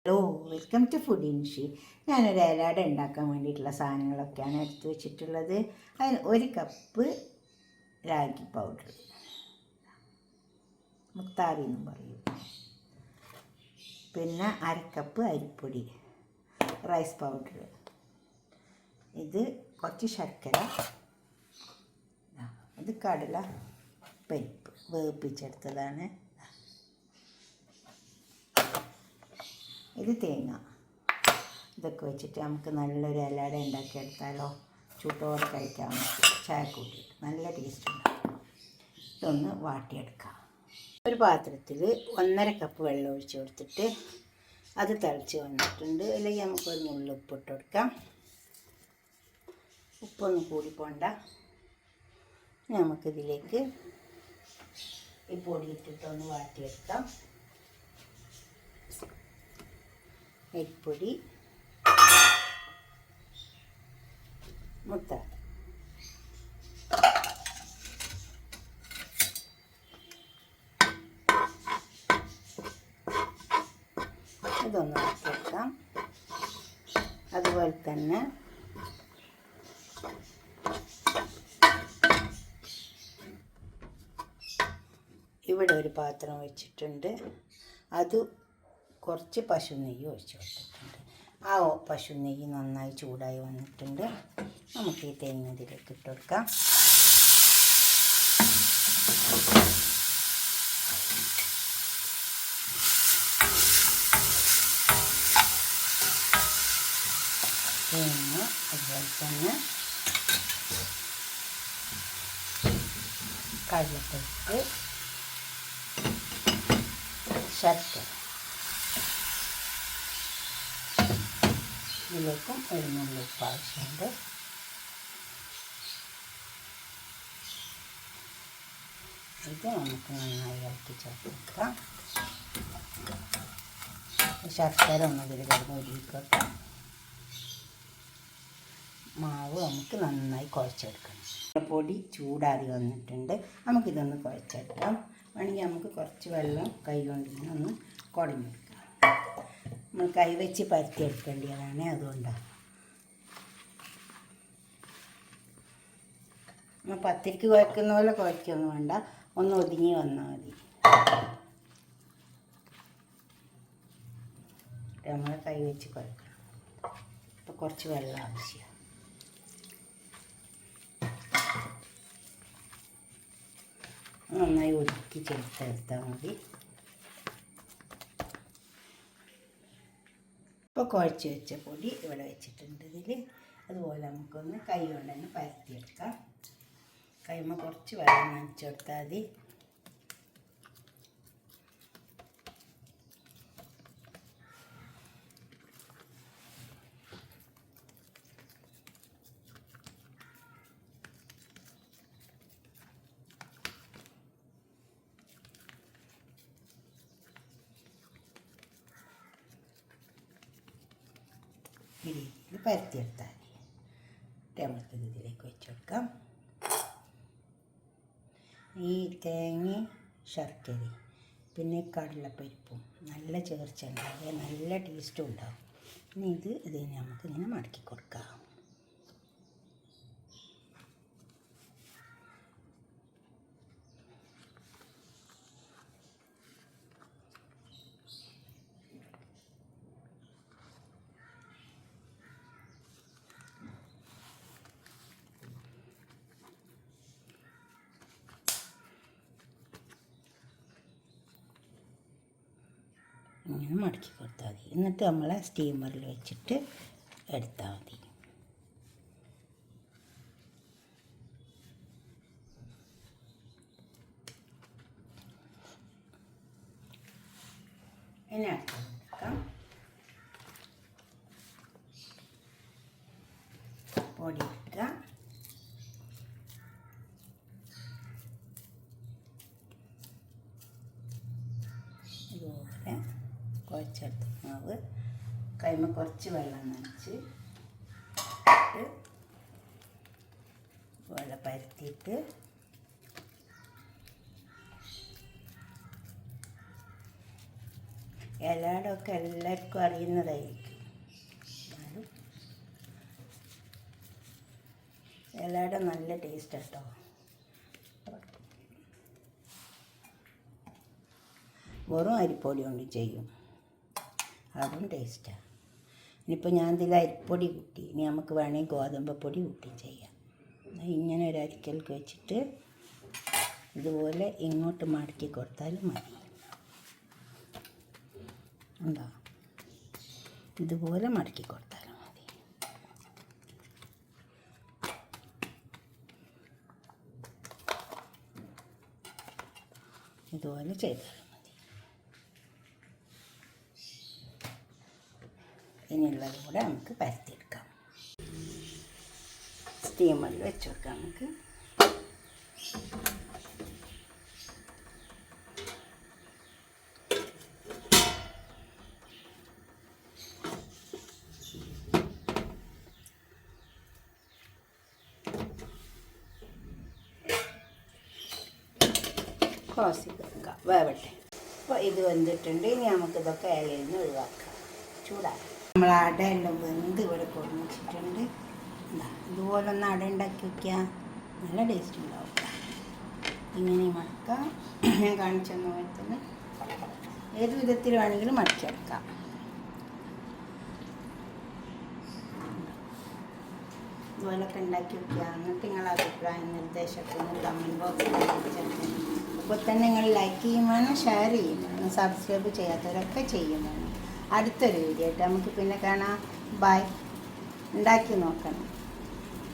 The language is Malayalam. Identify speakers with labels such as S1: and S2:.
S1: ഹലോ, വെൽക്കം ടു ഫുഡ് ഇൻഷി. ഞാനൊരു ഇലട ഉണ്ടാക്കാൻ വേണ്ടിയിട്ടുള്ള സാധനങ്ങളൊക്കെയാണ് എടുത്തു വെച്ചിട്ടുള്ളത്. അതിന് 1 കപ്പ് രാഗി പൗഡർ, മുത്താറി എന്നും പറയും. പിന്നെ 1/2 കപ്പ് അരിപ്പൊടി, റൈസ് പൗഡർ. ഇത് കുറച്ച് ശർക്കര, ഇത് കടല പരിപ്പ് വേവിപ്പിച്ചെടുത്തതാണ്. ഇത് തേങ്ങ. ഇതൊക്കെ വെച്ചിട്ട് നമുക്ക് നല്ലൊരു ഇലട ഉണ്ടാക്കിയെടുത്താലോ. ചൂട്ടോടെ കഴിക്കാൻ പറ്റും, ചായ കൂട്ടിയിട്ട് നല്ല ടേസ്റ്റ് ഉണ്ടാകും. ഇതൊന്ന് വാട്ടിയെടുക്കാം. ഒരു പാത്രത്തിൽ 1.5 കപ്പ് വെള്ളം ഒഴിച്ച് കൊടുത്തിട്ട് അത് തിളച്ച് വന്നിട്ടുണ്ട്. അല്ലെങ്കിൽ നമുക്കൊരു നുള്ളു ഉപ്പിട്ട് കൊടുക്കാം. ഉപ്പൊന്നും കൂടി പോണ്ട. നമുക്കിതിലേക്ക് ഈ പൊടി ഇട്ടിട്ടൊന്ന് വാട്ടിയെടുക്കാം. അരിപ്പൊടി, മുത്താറി, ഇതൊന്ന് വറുത്തെടുക്കാം. അതുപോലെ തന്നെ ഇവിടെ ഒരു പാത്രം വെച്ചിട്ടുണ്ട്. അത് കുറച്ച് പശു നെയ്യ് ഒഴിച്ച് കൊടുത്തിട്ടുണ്ട്. ആ പശു നെയ്യ് നന്നായി ചൂടായി വന്നിട്ടുണ്ട്. നമുക്ക് ഈ തേങ്ങ ഇതിലേക്ക് ഇട്ട് കൊടുക്കാം. തേങ്ങ, അതുപോലെ തന്നെ കടലപ്പരിപ്പ്, ശർക്കര, ഇതിലേക്കും ഒരു നുള്ളു ഉപ്പ് ആവശ്യമുണ്ട്. ഇത് നമുക്ക് നന്നായി ഇളക്കി ചേർക്കാം. ശർക്കര ഒന്ന് ഇതിൽ കിടന്ന് ഒരുക്കിവെക്കാം. മാവ് നമുക്ക് നന്നായി കുഴച്ചെടുക്കണം. പൊടി ചൂടാറി വന്നിട്ടുണ്ട്. നമുക്കിതൊന്ന് കുഴച്ചെടുക്കാം. വേണമെങ്കിൽ നമുക്ക് കുറച്ച് വെള്ളം കൈ കൊണ്ടിങ്ങനെ ഒന്ന് കുടഞ്ഞെടുക്കാം. നമ്മൾ കൈ വെച്ച് പരത്തിയെടുക്കേണ്ടതാണ്, അതുകൊണ്ടാണ്. നമ്മൾ പത്തിരിക്ക് കുഴക്കുന്ന പോലെ കുഴക്കൊന്നും വേണ്ട, ഒന്ന് ഒതുങ്ങി വന്നാൽ മതി. നമ്മൾ കൈ വെച്ച് കുഴക്കണം. അപ്പോൾ കുറച്ച് വെള്ളം ആവശ്യമാണ്. നന്നായി ഒതുക്കി ചേർത്തെടുത്താൽ മതി. ഇപ്പോൾ കുഴച്ച് വെച്ച പൊടി ഇവിടെ വെച്ചിട്ടുണ്ട്. ഇതിൽ അതുപോലെ നമുക്കൊന്ന് കൈ കൊണ്ട് തന്നെ പരത്തിയെടുക്കാം. കൈമ കുറച്ച് വെള്ളം നനച്ച് കൊടുത്താൽ മതി. ഈ രീതിയിൽ പരത്തിയെടുത്താൽ മതി. നമുക്ക് ഇതിലേക്ക് വെച്ച് കൊടുക്കാം. ഈ തേങ്ങയും ശർക്കരയും പിന്നെ കടലപ്പരിപ്പും നല്ല ചേർച്ച ഉണ്ടാവുക, നല്ല ടേസ്റ്റും ഉണ്ടാവും. ഇനി ഇതിനെ നമുക്കിങ്ങനെ മടക്കി കൊടുക്കാം. ഇങ്ങനെ മടക്കി കൊടുത്താൽ മതി. എന്നിട്ട് നമ്മൾ സ്റ്റീമറിൽ വെച്ചിട്ട് എടുത്താൽ മതി. ഇനി എടുക്കാം. പൊടി എടുക്കുക. ഇതുപോലെ കുഴച്ചെടുത്ത മാവ് കൈമ കുറച്ച് വെള്ളം നനച്ച് ഇതുപോലെ പരത്തിയിട്ട് ഇലയുടെയൊക്കെ എല്ലാവർക്കും അറിയുന്നതായിരിക്കും. എന്നാലും ഇലയുടെ നല്ല ടേസ്റ്റ് കേട്ടോ. വെറും അരിപ്പൊടി കൊണ്ട് ചെയ്യും, അതും ടേസ്റ്റാണ്. ഇനിയിപ്പോൾ ഞാൻ ഇതിൽ അരിപ്പൊടി കൂട്ടി, ഇനി നമുക്ക് വേണമെങ്കിൽ ഗോതമ്പ് പൊടി കൂട്ടി ചെയ്യാം. ഇങ്ങനെ ഒരു അരിക്കൽക്ക് വെച്ചിട്ട് ഇതുപോലെ ഇങ്ങോട്ട് മടക്കി കൊടുത്താലും മതി. ഉണ്ടോ? ഇതുപോലെ മടക്കി കൊടുത്താലും മതി. ഇതുപോലെ ചെയ്താലും മതി. ഇനിയുള്ളത് കൂടെ നമുക്ക് പരത്തിയെടുക്കാം. സ്റ്റീമറിൽ വെച്ച് കൊടുക്കാം നമുക്ക്. ക്ലോസ് ചെയ്ത് വെക്കാം, വേവട്ടെ. അപ്പോൾ ഇത് വെന്തിട്ടുണ്ട്. ഇനി നമുക്കിതൊക്കെ ഇലയിൽ നിന്ന് ഒഴിവാക്കാം, ചൂടാക്കാം. നമ്മൾ അടയെല്ലാം വെന്ത് ഇവിടെ കൊടുന്ന് വെച്ചിട്ടുണ്ട്. ഇതുപോലെ ഒന്ന് അട ഉണ്ടാക്കി വയ്ക്കുക, നല്ല ടേസ്റ്റ് ഉണ്ടാവും. ഇങ്ങനെ മടക്കാം. ഞാൻ കാണിച്ചു തന്ന പോലെ തന്നെ ഏത് വിധത്തിൽ വേണമെങ്കിലും മടക്കിയെടുക്കാം. ഇതുപോലൊക്കെ ഉണ്ടാക്കി വയ്ക്കുക. എന്നിട്ട് നിങ്ങളുടെ അഭിപ്രായം നിർദ്ദേശമൊക്കെ ഒന്ന് കമൻറ്റ് ബോക്സിൽ അറിയിച്ചൊക്കെ. അപ്പോൾ തന്നെ നിങ്ങൾ ലൈക്ക് ചെയ്യും വേണം, ഷെയർ ചെയ്യും വേണം, സബ്സ്ക്രൈബ് ചെയ്യാത്തവരൊക്കെ ചെയ്യും വേണം. അടുത്തൊരു വീഡിയോ ആയിട്ട് നമുക്ക് പിന്നെ കാണാം. ബൈ. ഉണ്ടാക്കി നോക്കണം.